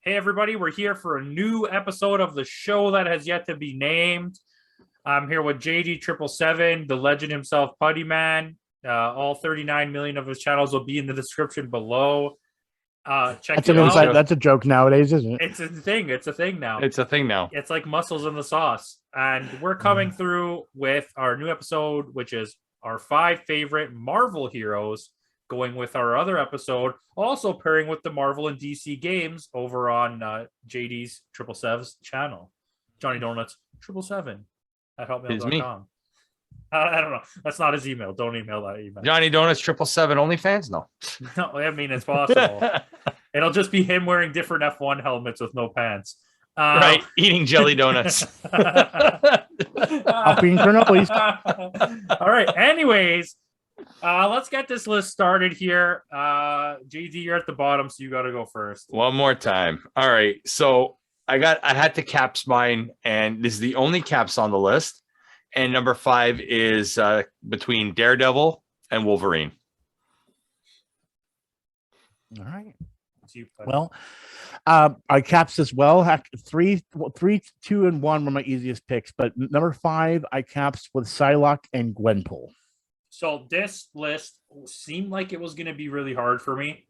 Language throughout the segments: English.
Hey, everybody, we're here for a new episode of the show that has yet to be named. I'm here with JD777, the legend himself, Puttyman. All 39 million of his channels will be in the description below. Check it out. That's a joke nowadays, isn't it? It's a thing. It's a thing now. It's a thing now. It's like mussels in the sauce. And we're coming through with our new episode, which is our 5 favorite Marvel heroes, going with our other episode, also pairing with the Marvel and DC games over on JD's 777's channel. JohnnyDonuts 777 at hotmail.com. I don't know. That's not his email. Don't email that email. JohnnyDonuts 777 OnlyFans? No. No, I mean, it's possible. It'll just be him wearing different F1 helmets with no pants. Right, eating jelly donuts. Helping cannolis. All right. Anyways, let's get this list started here. JD, you're at the bottom, so you got to go first. One more time. All right. So I had to caps mine, and this is the only caps on the list. And number 5 is between Daredevil and Wolverine. All right. You, well, I caps as well. 3, 2, and 1 were my easiest picks, but number 5 I caps with Psylocke and Gwenpool. So this list seemed like it was going to be really hard for me,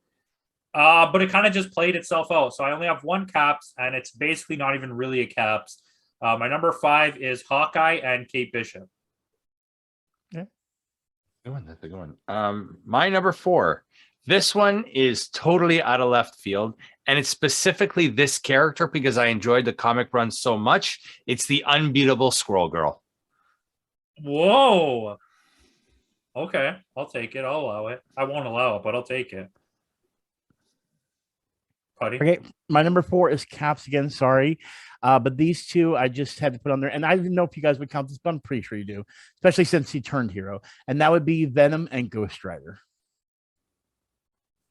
but it kind of just played itself out. So I only have 1 caps, and it's basically not even really a caps. My number 5 is Hawkeye and Kate Bishop. Yeah, that's a good one. My number 4. This one is totally out of left field, and it's specifically this character because I enjoyed the comic run so much. It's the unbeatable Squirrel Girl. Whoa. Okay, I'll take it. I'll allow it. I won't allow it, but I'll take it. Putty. Okay, my number 4 is caps again. Sorry, but these 2 I just had to put on there, and I didn't know if you guys would count this, but I'm pretty sure you do, especially since he turned hero, and that would be Venom and Ghost Rider.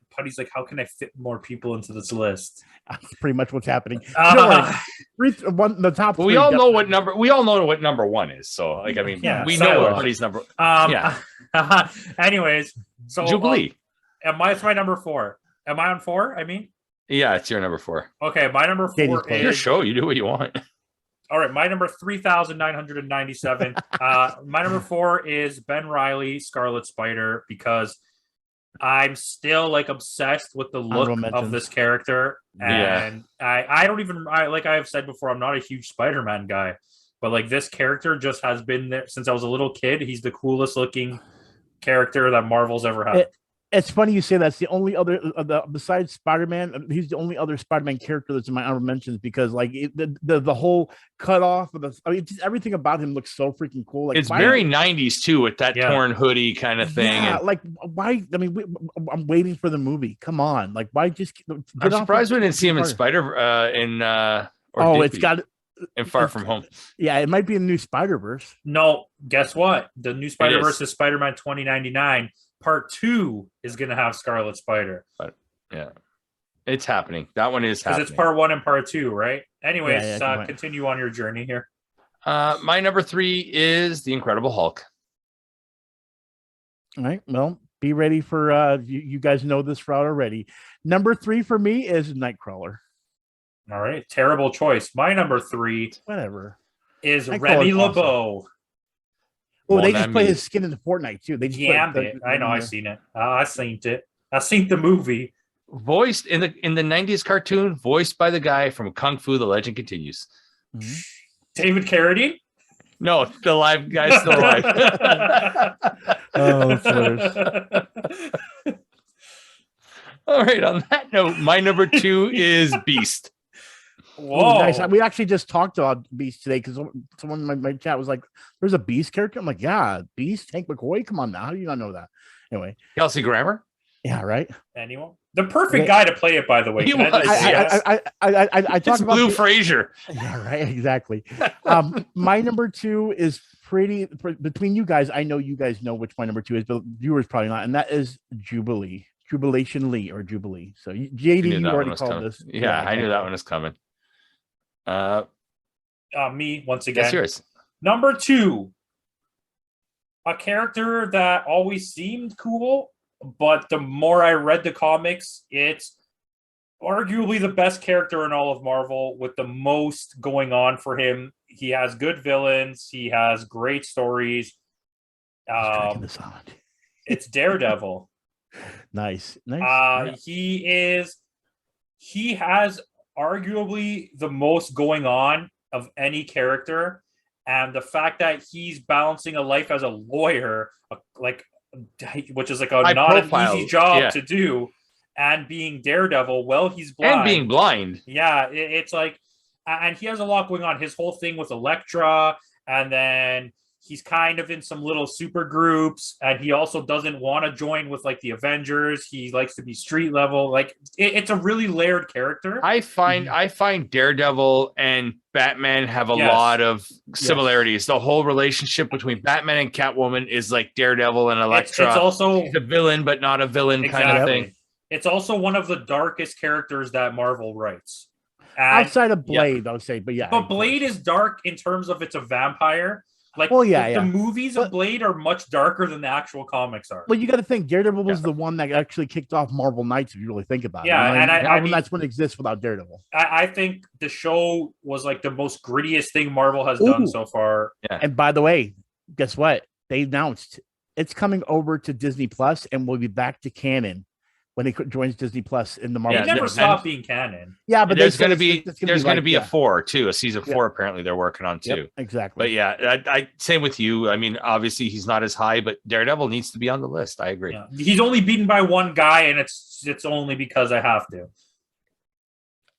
Putty's like, how can I fit more people into this list? That's pretty much what's happening. The top 3. We all know what number. We all know what number 1 is. So, like, I mean, we know what Putty's number. Anyways, so Jubilee. It's my number 4. Am I on 4? I mean, yeah, it's your number 4. Okay, my number 4 is your show. You do what you want. All right, my number 3,997. My number 4 is Ben Reilly, Scarlet Spider, because I'm still like obsessed with the look of this character, and I don't even like I have said before, I'm not a huge Spider-Man guy, but like this character just has been there since I was a little kid. He's the coolest looking character that Marvel's ever had. It's funny you say that's the only other besides Spider-Man. He's the only other Spider-Man character that's in my honorable mentions because like the whole cut off of just everything about him looks so freaking cool. Like it's very 90s too, with that torn hoodie kind of thing. Yeah, like why? I mean, I'm waiting for the movie. Come on, like why just? I'm surprised we didn't see him in it's got. And Far From Home. Yeah, it might be a new Spider-Verse. No, guess what? The new Spider-Verse is Spider-Man 2099. Part 2 is going to have Scarlet Spider. But, yeah, it's happening. That one is happening. Because it's part 1 and part 2, right? Anyways, continue on your journey here. My number 3 is The Incredible Hulk. All right. Well, be ready for you guys know this route already. Number 3 for me is Nightcrawler. All right. Terrible choice. My number 3 is Remy LeBeau. Oh, they just play his skin into Fortnite too. They just I know. I seen it. I seen it. I seen the movie. Voiced in the 90s cartoon, voiced by the guy from Kung Fu: The Legend Continues. Mm-hmm. David Carradine? No, the live guy's still alive. All right. On that note, my number 2 is Beast. Whoa. Ooh, nice. We actually just talked about Beast today because someone in my chat was like, there's a Beast character. I'm like, yeah, Beast, Hank McCoy. Come on now. How do you not know that? Anyway. Kelsey Grammer? Yeah, right. Anyone? The perfect guy to play it, by the way. I talked about Blue Frazier. Yeah, right. Exactly. My number 2 is between you guys. I know you guys know which my number 2 is, but viewers probably not. And that is Jubilee. Jubilation or Jubilee. So JD, you already called this. Yeah, I knew that one was coming. Me once again. That's yours. Number 2, a character that always seemed cool, but the more I read the comics, it's Arguably the best character in all of Marvel with the most going on for him. He has good villains. He has great stories. It's Daredevil. Nice. He has arguably the most going on of any character, and the fact that he's balancing a life as a lawyer, which is like not an easy job to do, and being Daredevil, well, he's blind. And being blind. Yeah, it's like, and he has a lot going on. His whole thing with Elektra, and then he's kind of in some little super groups, and he also doesn't want to join with like the Avengers. He likes to be street level. Like it's a really layered character. I find Daredevil and Batman have a lot of similarities. The whole relationship between Batman and Catwoman is like Daredevil and Elektra. It's also he's a villain, but not a villain kind of thing. It's also one of the darkest characters that Marvel writes. Outside of Blade, I would say, but But Blade is dark in terms of it's a vampire. Like, the movies of Blade are much darker than the actual comics are. Well, you got to think Daredevil was the one that actually kicked off Marvel Knights, if you really think about it. Marvel Knights wouldn't exist without Daredevil. I think the show was like the most grittiest thing Marvel has done so far. Yeah. And by the way, guess what? They announced it's coming over to Disney Plus, and we'll be back to canon when it joins Disney Plus in the Marvel. It never stopped being canon. Yeah, but there's going to be a season 4. Apparently, they're working on 2. Yep, exactly. But I same with you. I mean, obviously, he's not as high, but Daredevil needs to be on the list. I agree. Yeah. He's only beaten by one guy, and it's only because I have to.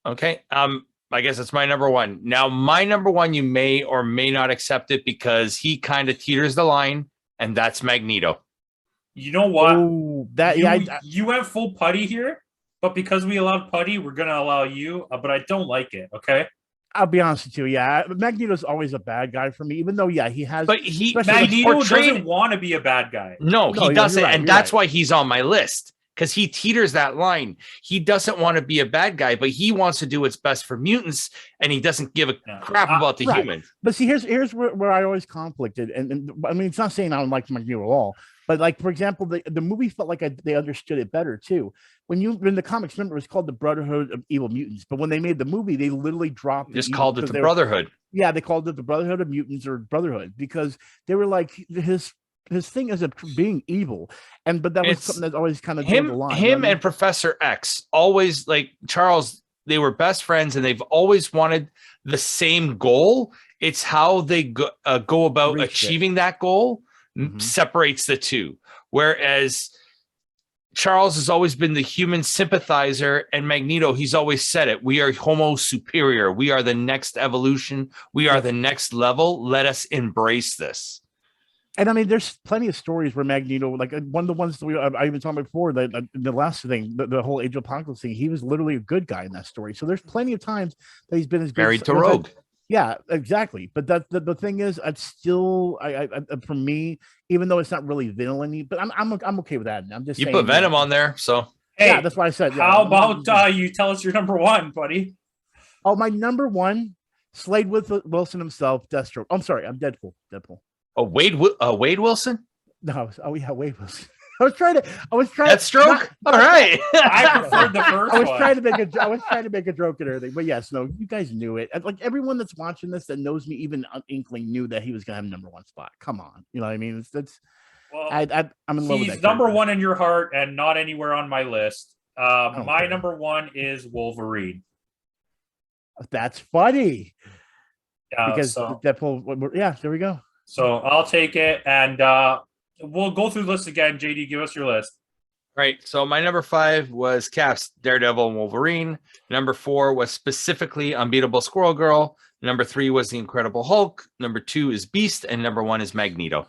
Okay. I guess it's my number 1. Now, my number 1, you may or may not accept it because he kind of teeters the line, and that's Magneto. You know what? You went full Putty here, but because we allowed Putty, we're gonna allow you. But I don't like it. Okay. I'll be honest with you. Yeah, Magneto's always a bad guy for me, even though he has. But Magneto doesn't want to be a bad guy. No, he doesn't, and that's why he's on my list. Because he teeters that line. He doesn't want to be a bad guy, but he wants to do what's best for mutants, and he doesn't give a crap about the human. But see, here's where I always conflicted, and I mean, it's not saying I don't like Magneto at all, but like for example, the movie felt like they understood it better too. When the comics, remember, it was called the Brotherhood of Evil Mutants, but when they made the movie, they literally dropped called it the Brotherhood. Yeah, they called it the Brotherhood of Mutants or Brotherhood because they were like his thing is being evil, but that was something that always kind of him and Professor X always, like Charles, they were best friends and they've always wanted the same goal. It's how they go about achieving that goal separates the two. Whereas Charles has always been the human sympathizer, and Magneto, he's always said it. We are Homo superior. We are the next evolution. We are the next level. Let us embrace this. And I mean, there's plenty of stories where Magneto, like one of the ones that I even talked about before, the last thing, the whole Age of Apocalypse thing, he was literally a good guy in that story. So there's plenty of times that he's been as good. Married to Rogue. Yeah, exactly. But the thing is, it's still, I for me, even though it's not really villainy, but I'm okay with that. I'm just saying, put Venom on there, so hey, that's what I said. How about you tell us your number 1, buddy? Oh, my number 1, Slade with Wilson himself, Deathstroke. I'm sorry, I'm Deadpool. Oh, Wade Wilson? No, Wade Wilson. I was trying. Deathstroke. All right. I preferred the first. I was trying to make a joke and everything, but yes, no, you guys knew it. Like everyone that's watching this that knows me, even inkling, knew that he was gonna have number 1 spot. Come on, you know what I mean? I'm in love with that. He's number 1 in your heart and not anywhere on my list. My number 1 is Wolverine. That's funny. Because Deadpool. Yeah, there we go. So I'll take it, and we'll go through the list again. JD, give us your list. Right. So my number 5 was Cap's Daredevil and Wolverine. Number 4 was specifically Unbeatable Squirrel Girl. Number 3 was The Incredible Hulk. Number 2 is Beast, and number 1 is Magneto.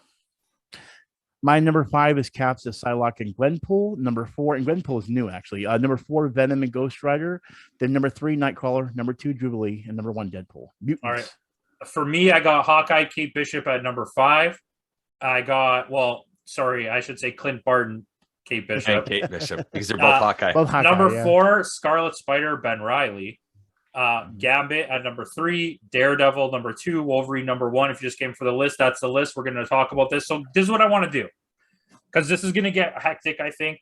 My number 5 is Cap's Psylocke and Gwenpool. Number 4, and Gwenpool is new actually. Number 4, Venom and Ghost Rider. Then number 3, Nightcrawler. Number 2, Jubilee, and number 1, Deadpool. Mutants. All right. For me, I got Hawkeye, Kate Bishop at number 5. I should say Clint Barton, Kate Bishop. And Kate Bishop, because they're both Hawkeye. Number 4, Scarlet Spider, Ben Reilly. Gambit at number 3, Daredevil number 2, Wolverine number 1. If you just came for the list, that's the list. We're going to talk about this. So this is what I want to do, because this is going to get hectic, I think.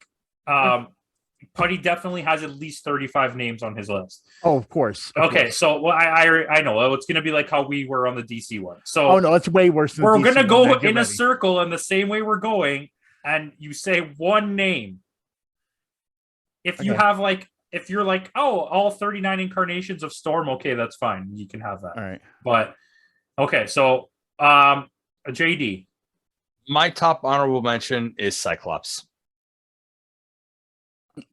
Putty definitely has at least 35 names on his list. Oh, of course. Okay, so well, I know it's going to be like how we were on the DC one. So oh no, it's way worse. Than we're going to go in a circle in the same way we're going, and you say one name. If you have like, if you're like, oh, all 39 incarnations of Storm, okay, that's fine. You can have that. All right. But okay, so JD. My top honorable mention is Cyclops.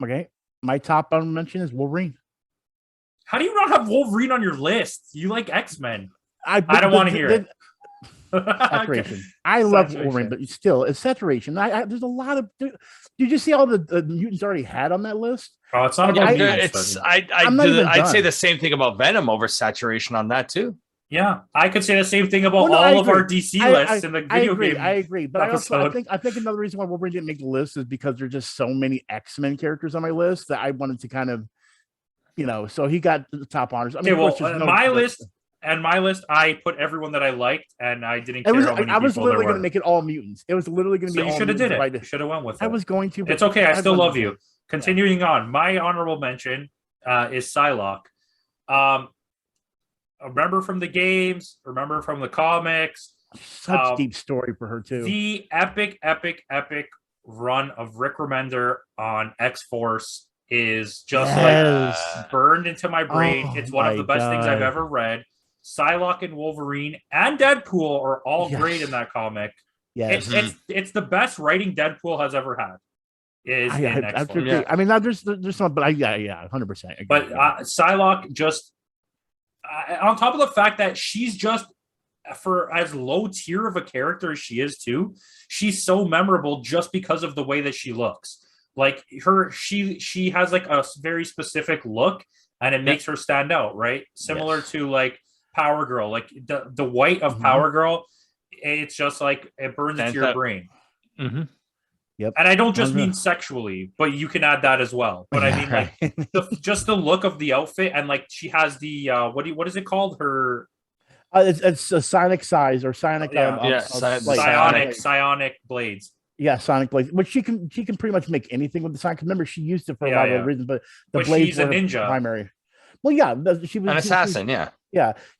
Okay. My top honorable mention is Wolverine. How do you not have Wolverine on your list? You like X-Men. I don't want to hear it. Saturation. I love Wolverine, but still, it's saturation. There's a lot of. Did you see all the mutants already had on that list? Oh, it's not about mutants. I'd say the same thing about Venom over saturation on that too. Yeah, I could say the same thing about all of our DC lists in the video game. I agree, but I think another reason why Wolverine didn't make the list is because there's just so many X-Men characters on my list that I wanted to kind of, so he got the top honors. I mean, my list, I put everyone that I liked, and I didn't care how many I was literally going to make it all mutants. It was literally going to be all mutants. You should have did it. You should have went with it. I was going to. It's okay. I still love you. Continuing on, my honorable mention is Psylocke. Remember from the games, remember from the comics. Such deep story for her too. The epic run of Rick Remender on X-Force is just like burned into my brain. It's one of the best things I've ever read. Psylocke and Wolverine and Deadpool are all great in that comic. Yes. It's the best writing Deadpool has ever had. I mean, there's some, but 100%. But Psylocke just on top of the fact that she's just, for as low tier of a character as she is too, she's so memorable just because of the way that she looks. Like she has like a very specific look, and it makes her stand out, right? Similar to like Power Girl, like the white of Power Girl. It's just like it burns into your brain. Yep. And I don't just mean sexually, but you can add that as well. But I mean, like, just the look of the outfit, and like she has the what is it called? Her it's a sonic size or sonic psionic blades. Yeah, sonic blades. Which she can pretty much make anything with the sonic. Remember, she used it for a lot of reasons, but blades she's a ninja primary. Well, yeah, she was an assassin.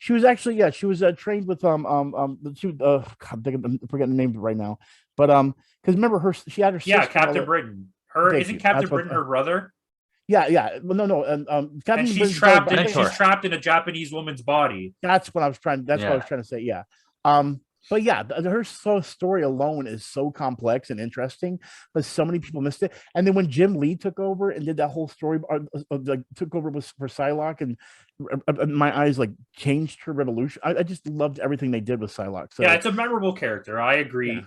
She was actually she was trained with she God, I'm forgetting the name right now, but because remember she had her sister, Captain Britain. Isn't Captain Britain her brother? Yeah. Well, no. Captain she's trapped. She's trapped in a Japanese woman's body. That's what I was trying. That's what I was trying to say. Yeah. But yeah, her story alone is so complex and interesting, but so many people missed it. And then when Jim Lee took over and did that whole story, took over for Psylocke, and my eyes like changed her revolution. I just loved everything they did with Psylocke. So yeah, it's a memorable character. I agree,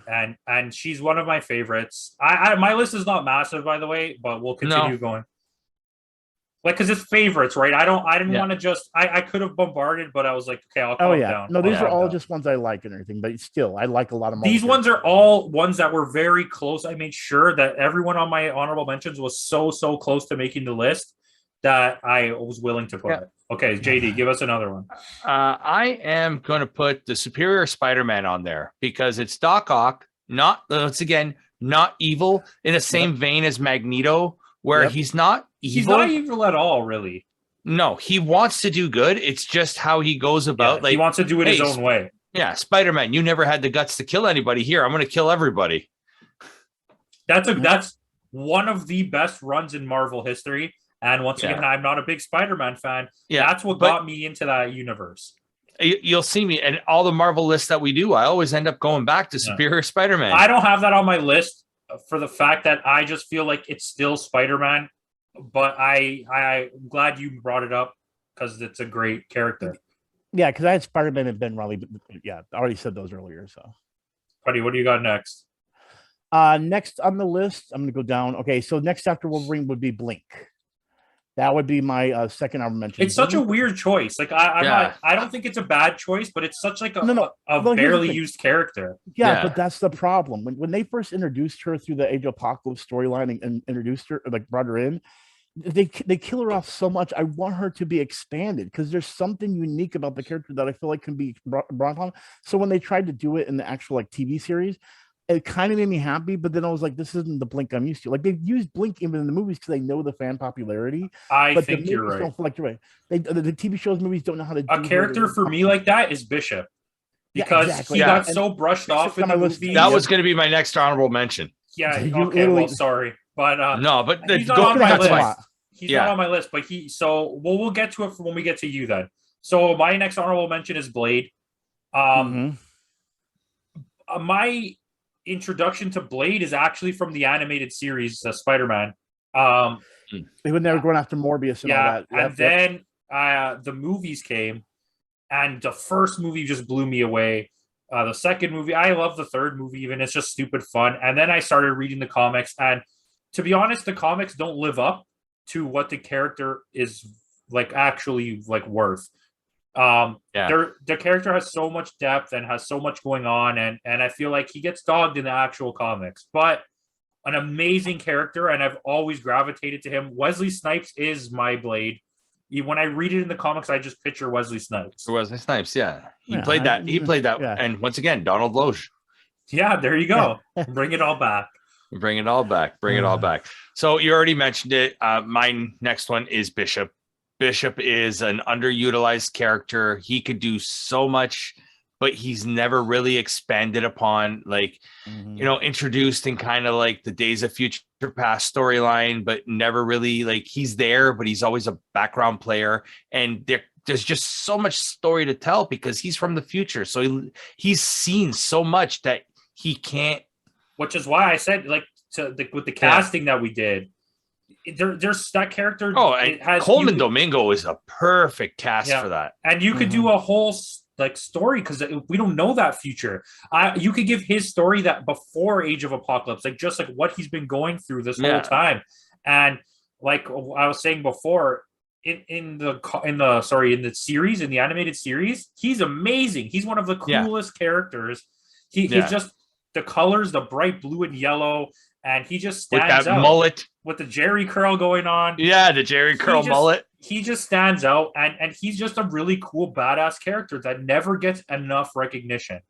and she's one of my favorites. My list is not massive, by the way, but we'll continue going. Like, because it's favorites, right? I didn't want to just. I could have bombarded, but I was like, okay, I'll calm down. No, these are all just ones I like and everything, but still, I like a lot of. These ones are all ones that were very close. I made sure that everyone on my honorable mentions was so close to making the list that I was willing to put it. Okay, JD, give us another one. I am going to put the Superior Spider-Man on there because it's Doc Ock, not evil in the same vein as Magneto, where he's not evil. He's not evil at all, really. No, he wants to do good. It's just how he goes about. He wants to do it his own way. Yeah, Spider-Man, you never had the guts to kill anybody. Here, I'm going to kill everybody. That's one of the best runs in Marvel history. And once again, I'm not a big Spider-Man fan. Yeah, that's what got me into that universe. You'll see me, and all the Marvel lists that we do, I always end up going back to Superior Spider-Man. I don't have that on my list for the fact that I just feel like it's still Spider-Man. But I'm glad you brought it up because it's a great character. Yeah, because I had Spider-Man and Ben Reilly. But I already said those earlier. So, Buddy, what do you got next? Next on the list, I'm going to go down. Okay, so next after Wolverine would be Blink. That would be my second honorable mention. It's such a weird choice. Like I don't think it's a bad choice, but it's such like a barely used character. Yeah, but that's the problem. When they first introduced her through the Age of Apocalypse storyline and introduced her, like brought her in, they kill her off so much. I want her to be expanded because there's something unique about the character that I feel like can be brought on. So when they tried to do it in the actual like TV series, it kind of made me happy, but then I was like, this isn't the Blink I'm used to. Like, they use Blink even in the movies because they know the fan popularity. I think you're right. Don't feel like you're right. The TV shows, movies don't know how to do a character for me like that is Bishop. Because he got so brushed off in the movie. That was going to be my next honorable mention. Yeah, okay, well, sorry. But no, but he's not on my list. He's not on my list, but we'll get to it when we get to you then. So my next honorable mention is Blade. My introduction to Blade is actually from the animated series, Spiderman. When they were going after Morbius and all that. And then the movies came, and the first movie just blew me away. The second movie, I love the third movie, even. It's just stupid fun. And then I started reading the comics, and to be honest, the comics don't live up to what the character is like actually like worth. The character has so much depth and has so much going on, and I feel like he gets dogged in the actual comics, but an amazing character, and I've always gravitated to him. Wesley Snipes is my Blade. When I read it in the comics, I just picture Wesley Snipes. Wesley Snipes, he played that. He played that, and once again, Donald Loge. Yeah, there you go. Bring it all back. Bring it all back. Bring it all back. So you already mentioned it. My next one is Bishop. Bishop is an underutilized character. He could do so much, but he's never really expanded upon, like, introduced in kind of like the Days of Future Past storyline, but never really, like, he's there, but he's always a background player. And there's just so much story to tell because he's from the future. So he's seen so much that he can't. Which is why I said, like, with the casting that we did, there's that character. Oh, and Coleman Domingo is a perfect cast for that. And you could do a whole like story because we don't know that future. You could give his story that before Age of Apocalypse, like just like what he's been going through this whole time. And like I was saying before, in the series, in the animated series, he's amazing. He's one of the coolest characters. He's just the colors, the bright blue and yellow. And he just stands with that out. Mullet. With the Jerry curl going on. Yeah, the Jerry curl mullet. He just stands out, and he's just a really cool, badass character that never gets enough recognition.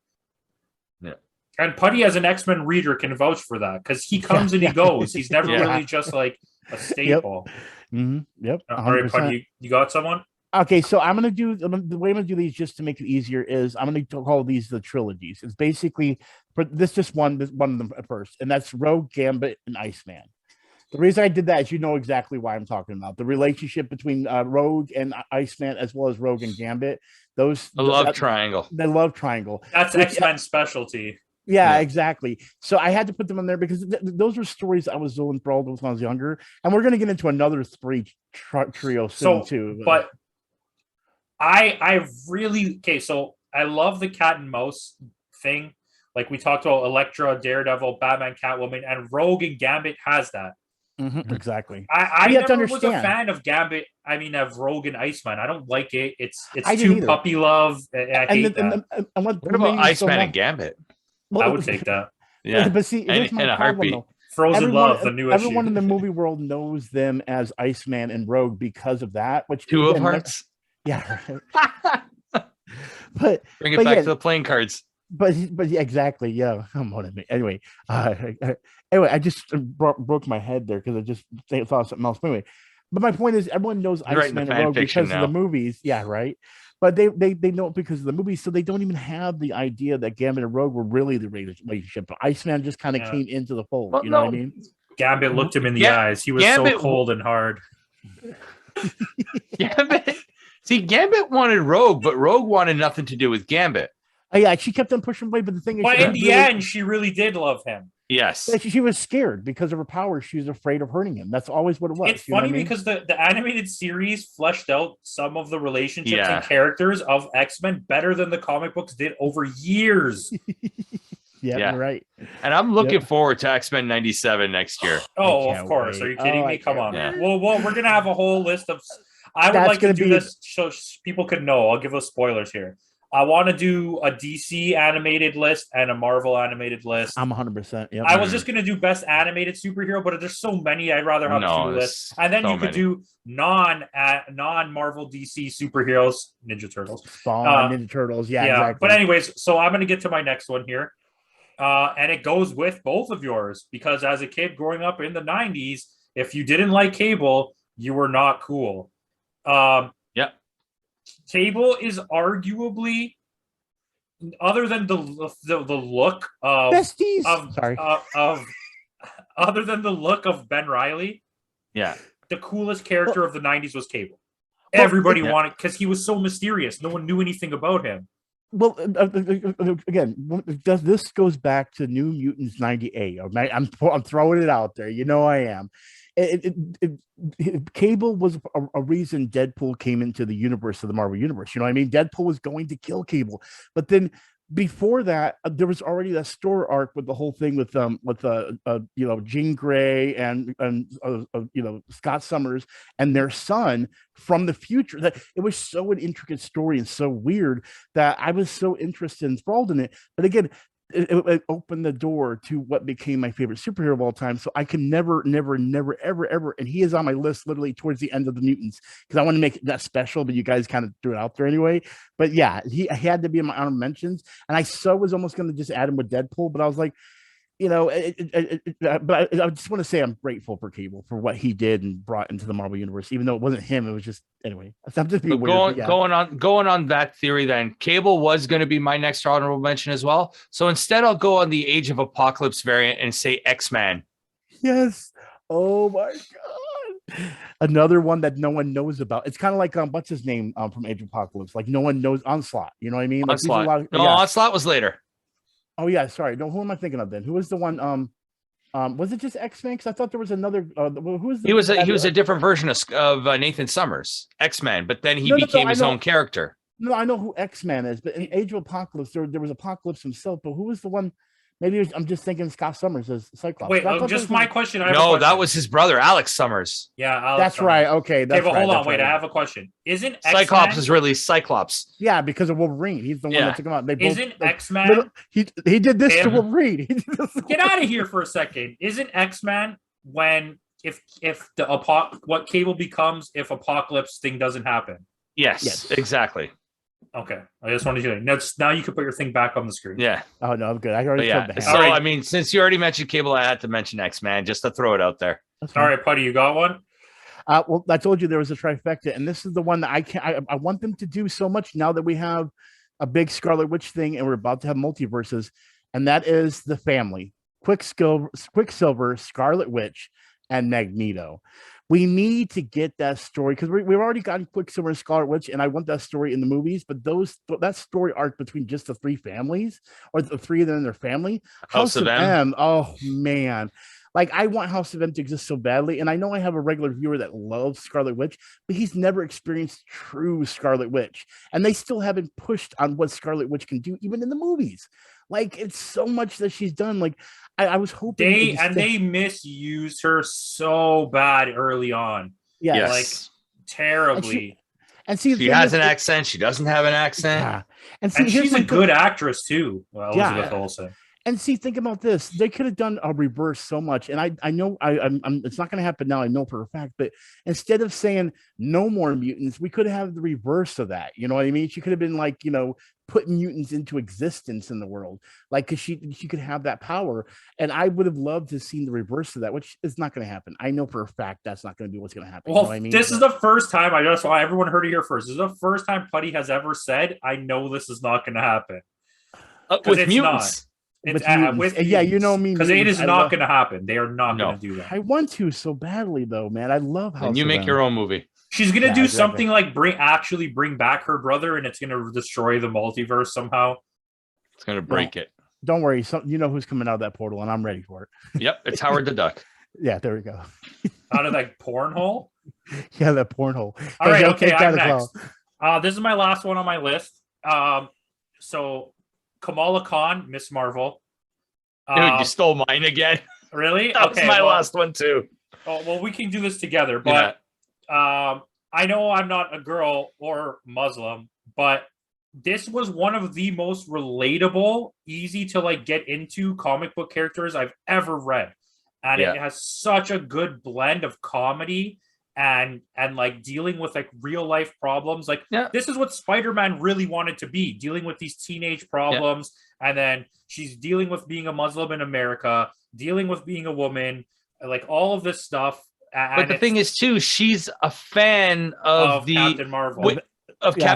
Yeah. And Putty, as an X-Men reader, can vouch for that, because he comes and he goes. He's never really just like a staple. Yep. All right, Putty, you got someone? Okay, so I'm gonna do the way I'm gonna do these just to make it easier is I'm gonna call these the trilogies. It's basically this one of them at first, and that's Rogue, Gambit, and Iceman. The reason I did that is you know exactly why I'm talking about the relationship between Rogue and Iceman, as well as Rogue and Gambit. The love triangle. That's X-Men's specialty. Yeah, exactly. So I had to put them in there because those were stories I was so enthralled with when I was younger, and we're gonna get into another trio soon too. But I really so I love the cat and mouse thing. Like we talked about Elektra, Daredevil, Batman, Catwoman, and Rogue and Gambit has that. Exactly. I never was a fan of Gambit. I mean, of Rogue and Iceman. I don't like it. It's too puppy love. I hate that. What about Iceman and Gambit? I would take that. Yeah, but see, here's my problem, though. Frozen Love, the new everyone issue. In the movie world knows them as Iceman and Rogue because of that. Which Two of Hearts. Yeah. but bring it back to the playing cards. But yeah, exactly. Yeah, I'm on it. Anyway, I just broke my head there because I just thought something else. Anyway, but my point is, everyone knows Iceman and Rogue because of the movies. Yeah, right. But they know it because of the movies, so they don't even have the idea that Gambit and Rogue were really the relationship. But Iceman just kind of came into the fold. Well, you know what I mean? Gambit looked him in the eyes. He was so cold and hard. Gambit wanted Rogue, but Rogue wanted nothing to do with Gambit. Yeah, she kept on pushing away, but the thing is, in the end, she really did love him. Yes, she was scared because of her power. She was afraid of hurting him. That's always what it was. It's funny because the animated series fleshed out some of the relationships and characters of X-Men better than the comic books did over years. Yeah, right. And I'm looking forward to X-Men 97 next year. Oh, of course. Wait. Are you kidding me? Come on. Yeah. Well, we're gonna have a whole list of. I would like to do this so people could know. I'll give us spoilers here. I want to do a DC animated list and a Marvel animated list. I'm 100%. Yep. I was just going to do best animated superhero, but there's so many. I'd rather have two lists. And then you could do non-Marvel DC superheroes, Ninja Turtles. Spawn, Ninja Turtles. Yeah, exactly. But anyways, so I'm going to get to my next one here. And it goes with both of yours because as a kid growing up in the 90s, if you didn't like Cable, you were not cool. Yep. Cable is arguably, other than the look of Besties. Other than the look of Ben Reilly, yeah, the coolest character of the 90s was Cable. Everybody wanted, because he was so mysterious. No one knew anything about him. Well, again, this goes back to New Mutants 98. I'm throwing it out there. You know I am. Cable was a reason Deadpool came into the universe of the Marvel Universe. You know what I mean? Deadpool was going to kill Cable. But then before that, there was already that story arc with the whole thing with Jean Grey and Scott Summers and their son from the future. That it was so an intricate story and so weird that I was so interested and enthralled in it. But again, it opened the door to what became my favorite superhero of all time. So I can never, ever, and he is on my list literally towards the end of the Mutants because I want to make that special, but you guys kind of threw it out there anyway. But yeah, he had to be in my honorable mentions, and I was almost going to just add him with Deadpool, but I was like, but I just want to say I'm grateful for Cable for what he did and brought into the Marvel Universe, even though it wasn't him. It was just, anyway, I'm just being weird. Going on that theory, then Cable was going to be my next honorable mention as well. So instead, I'll go on the Age of Apocalypse variant and say X-Man. Yes. Oh my God. Another one that no one knows about. It's kind of like what's his name from Age of Apocalypse? Like no one knows Onslaught. You know what I mean? Like, Onslaught. Onslaught was later. Oh yeah, sorry. No, who am I thinking of then? Who was the one? Was it just X-Men? Because I thought there was another. Who was he was a different version of Nathan Summers, X-Men, but then he became his own character. No, I know who X-Man is, but in Age of Apocalypse, there was Apocalypse himself. But who was the one? Maybe I'm just thinking Scott Summers as Cyclops. Wait, just my question. That was his brother, Alex Summers. Yeah, Alex that's Summers. Right. Okay, but hold on. Wait, I have a question. Isn't X-Men... Cyclops is really Cyclops? Yeah, because of Wolverine. He's the one that took him out. Isn't X-Men? He did this to Wolverine. Get out of here for a second. Isn't X-Men when if what Cable becomes if Apocalypse thing doesn't happen? Yes, exactly. Okay, I just wanted you to now you can put your thing back on the screen. Yeah. Oh no, I'm good. I already said that. So right. I mean, since you already mentioned Cable, I had to mention X-Men just to throw it out there. All right, Putty, you got one? Well, I told you there was a trifecta, and this is the one that I want them to do so much now that we have a big Scarlet Witch thing and we're about to have multiverses, and that is the family: Quicksilver, Scarlet Witch, and Magneto. We need to get that story because we've already gotten Quicksilver and Scarlet Witch, and I want that story in the movies. But that story arc between just the three families, or the three of them and their family, House of M. Oh man, like I want House of M to exist so badly. And I know I have a regular viewer that loves Scarlet Witch, but he's never experienced true Scarlet Witch, and they still haven't pushed on what Scarlet Witch can do, even in the movies. Like it's so much that she's done. Like I was hoping they misused her so bad early on. Yeah, like terribly. And she has an accent. She doesn't have an accent. Yeah. And she's a good actress too. Well, Elizabeth Olsen. And see, think about this. They could have done a reverse so much. And I know I'm it's not going to happen now. I know for a fact. But instead of saying no more mutants, we could have the reverse of that. You know what I mean? She could have been like, put mutants into existence in the world, like because she could have that power. And I would have loved to have seen the reverse of that, which is not going to happen. I know for a fact that's not going to be what's going to happen. Well, you know what I mean? This is the first time I just want everyone heard it here first. This is the first time Putty has ever said, "I know this is not going to happen." With mutants. Yeah, you know me, because it is not going to happen. They are not going to do that. I want to so badly though, man. I love how you make your own movie. She's going to do something like bring back her brother, and it's going to destroy the multiverse somehow. It's going to break it. Don't worry. You know who's coming out of that portal, and I'm ready for it. Yep, it's Howard the Duck. Yeah, there we go. Out of that porn hole? Yeah, that porn hole. All right, okay, I'm next. This is my last one on my list. So Kamala Khan, Miss Marvel. Dude, you stole mine again. Really? That was my last one too. Oh, well, we can do this together, but I know I'm not a girl or Muslim, but this was one of the most relatable, easy to like get into comic book characters I've ever read. And it has such a good blend of comedy and like dealing with like real life problems. Like this is what Spider-Man really wanted to be, dealing with these teenage problems. And then she's dealing with being a Muslim in America, dealing with being a woman, like all of this stuff. But the thing is too, she's a fan of the Captain Marvel.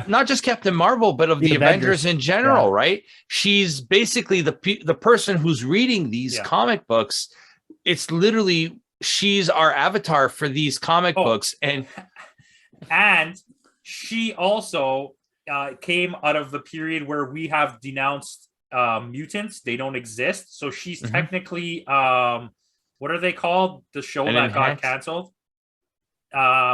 Not just Captain Marvel, but of the Avengers in general, right? She's basically the person who's reading these comic books. It's literally, she's our avatar for these comic books. And she also came out of the period where we have denounced mutants. They don't exist. So she's technically, what are they called? The show that got canceled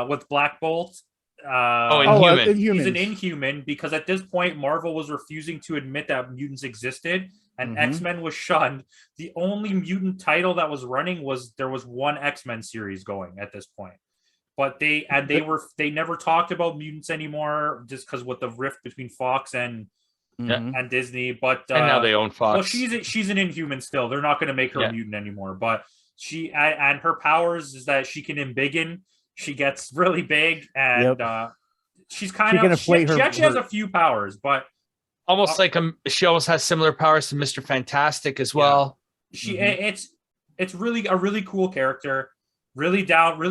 with Black Bolt. Inhuman. He's an Inhuman, because at this point Marvel was refusing to admit that mutants existed, and X-Men was shunned. The only mutant title that was running was there was one X-Men series going at this point, but they never talked about mutants anymore, just because with the rift between Fox and Disney. But and now they own Fox. Well, she's an Inhuman still. They're not going to make her a mutant anymore. But she and her powers is that she can embiggen. She gets really big, and she's kind of she actually has a few powers, but almost like she almost has similar powers to Mr. Fantastic as well. It's really a really cool character, really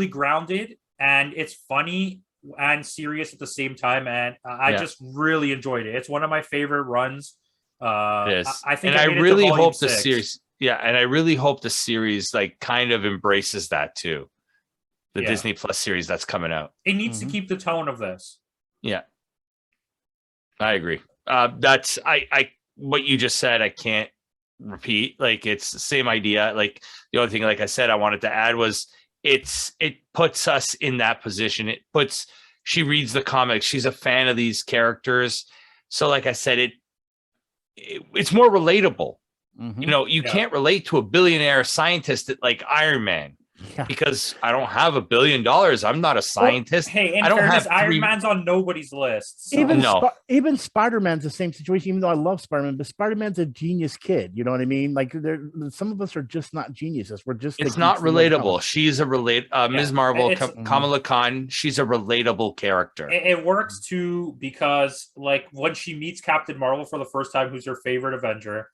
grounded, and it's funny and serious at the same time. And I just really enjoyed it. It's one of my favorite runs. It is. I think, and I really hope the series, and I really hope the series like kind of embraces that too. The Disney Plus series that's coming out. It needs to keep the tone of this. Yeah, I agree. That's I what you just said, I can't repeat. Like, it's the same idea. Like, the only thing, like I said, I wanted to add was it puts us in that position. She reads the comics. She's a fan of these characters. So like I said, it's more relatable. You know, you can't relate to a billionaire scientist like Iron Man. Because I don't have $1 billion. I'm not a scientist. Well, hey, I don't have Iron Man's on nobody's list. So. Even Spider-Man's the same situation, even though I love Spider-Man, but Spider-Man's a genius kid. You know what I mean? Like, some of us are just not geniuses. We're just it's not relatable. She's a Ms. Marvel, Kamala Khan, she's a relatable character. It works too, because like when she meets Captain Marvel for the first time, who's her favorite Avenger,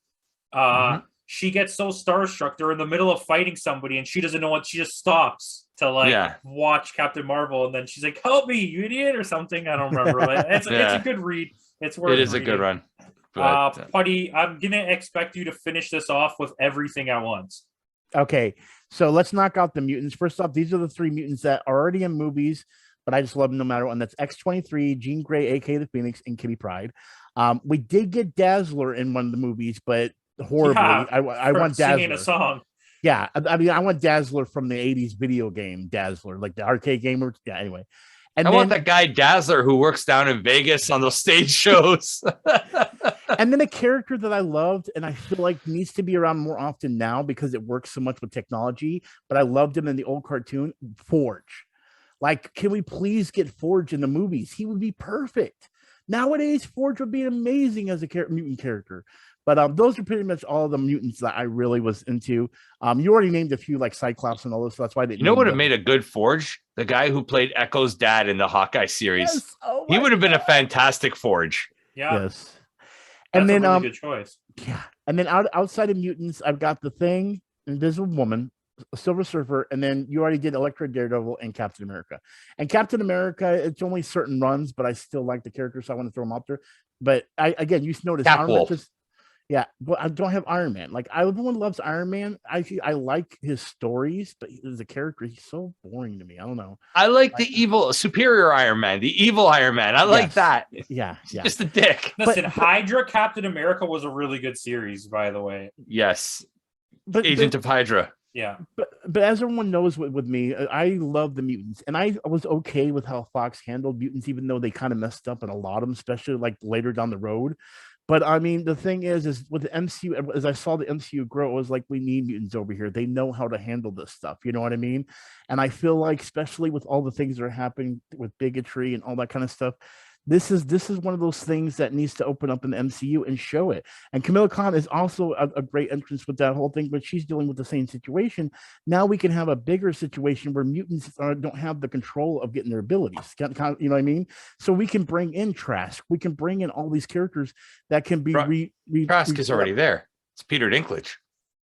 she gets so starstruck. They're in the middle of fighting somebody and she doesn't know what. She just stops to watch Captain Marvel, and then she's like, "Help me, you idiot," or something. I don't remember. It's a good read. It's worth it. Is reading. A good run. Putty, I'm gonna expect you to finish this off with everything at once. Okay, so let's knock out the mutants. First off, these are the 3 mutants that are already in movies, but I just love them no matter what. And that's X-23, Jean Grey, aka the Phoenix, and Kitty Pryde. We did get Dazzler in one of the movies, but horribly. I want Dazzler singing a song. Yeah, I mean, I want Dazzler from the 80s video game Dazzler, like the arcade game. Anyway. And I want that guy Dazzler who works down in Vegas on those stage shows. And then a character that I loved and I feel like needs to be around more often now because it works so much with technology, but I loved him in the old cartoon, Forge. Like, can we please get Forge in the movies? He would be perfect. Nowadays, Forge would be amazing as a mutant character. But those are pretty much all the mutants that I really was into. You already named a few, like Cyclops and all this, so that's why I didn't. You know what would have made a good Forge? The guy who played Echo's dad in the Hawkeye series. Yes. Oh, he would have been a fantastic Forge. Yeah. Yes. And then a really good choice. Yeah. And then outside of mutants, I've got The Thing, Invisible Woman, Silver Surfer, and then you already did Elektra, Daredevil, and Captain America. And Captain America, it's only certain runs, but I still like the character, so I want to throw them out there. But again, you notice yeah, but I don't have Iron Man. Like, everyone loves Iron Man. I like his stories, but as a character, he's so boring to me. I don't know. I like the evil, superior Iron Man, the evil Iron Man. I like that. Yeah. Just a dick. Listen, Hydra Captain America was a really good series, by the way. Yes. Agent of Hydra. Yeah. But as everyone knows with me, I love the mutants. And I was okay with how Fox handled mutants, even though they kind of messed up in a lot of them, especially like later down the road. But I mean, the thing is with the MCU, as I saw the MCU grow, it was like, we need mutants over here. They know how to handle this stuff. You know what I mean? And I feel like, especially with all the things that are happening with bigotry and all that kind of stuff, This is one of those things that needs to open up in the MCU and show it. And Kamala Khan is also a great entrance with that whole thing, but she's dealing with the same situation. Now we can have a bigger situation where mutants don't have the control of getting their abilities. You know what I mean? So we can bring in Trask. We can bring in all these characters that can be Trask is already there. It's Peter Dinklage.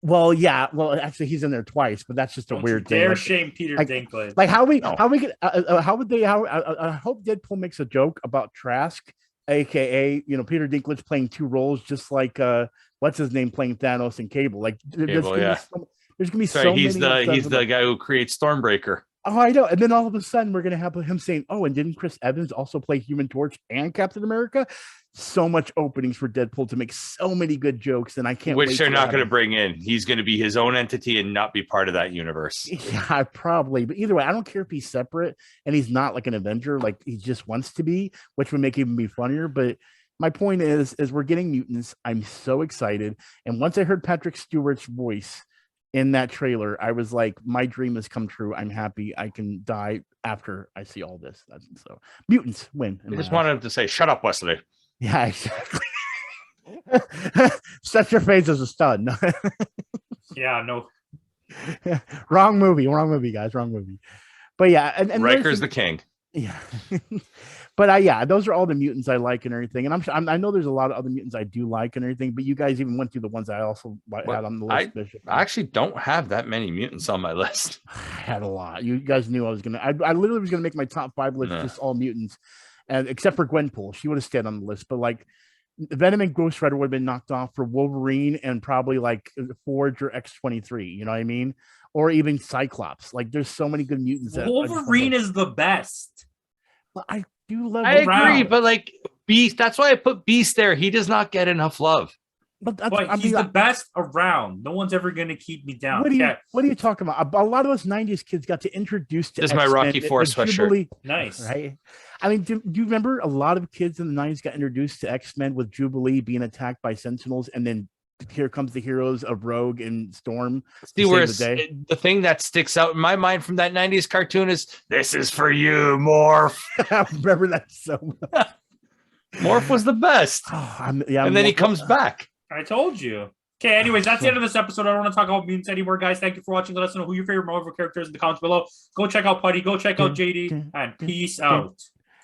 Well, yeah. Well, actually, he's in there twice, but that's just a weird thing. Dare shame Peter Dinklage. Like how we could how would they? I hope Deadpool makes a joke about Trask, aka Peter Dinklage playing two roles, just like what's his name playing Thanos and Cable. Like there's gonna be so he's many. He's the guy who creates Stormbreaker. Oh, I know. And then all of a sudden, we're gonna have him saying, "Oh, and didn't Chris Evans also play Human Torch and Captain America?" So much openings for Deadpool to make so many good jokes, and I can't. Which they're not going to bring in. He's going to be his own entity and not be part of that universe. Yeah, probably. But either way, I don't care if he's separate and he's not like an Avenger, like he just wants to be, which would make him be funnier. But my point is we're getting mutants. I'm so excited. And once I heard Patrick Stewart's voice in that trailer, I was like, my dream has come true. I'm happy. I can die after I see all this. So mutants win. I just wanted him to say, "Shut up, Wesley." Yeah, exactly. Such your face as a stud. Yeah, no. Wrong movie, guys. Wrong movie. But yeah, and Riker's the king. Yeah. But yeah, those are all the mutants I like and everything. And I know there's a lot of other mutants I do like and everything, but you guys even went through the ones I also had on the list. I actually don't have that many mutants on my list. I had a lot. You guys knew I was gonna. I literally was gonna make my top 5 list just all mutants. And except for Gwenpool, she would have stayed on the list. But like Venom and Ghost Rider would have been knocked off for Wolverine and probably like Forge or X-23. You know what I mean? Or even Cyclops. Like there's so many good mutants. Wolverine is the best. Well, I do love. I agree, but like Beast. That's why I put Beast there. He does not get enough love. But he's the best around. No one's ever going to keep me down. What are you talking about? A lot of us 90s kids got to introduce to this is my Rocky IV sweatshirt. Nice. Right? I mean, do you remember a lot of kids in the 90s got introduced to X-Men with Jubilee being attacked by Sentinels, and then here comes the heroes of Rogue and Storm. See, where the thing that sticks out in my mind from that 90s cartoon is, "This is for you, Morph." I remember that so much. Morph was the best. And then he comes back. I told you. Okay, anyways, that's the end of this episode. I don't want to talk about mutants anymore, guys. Thank you for watching. Let us know who your favorite Marvel characters in the comments below. Go check out Putty. Go check out JD. And peace out.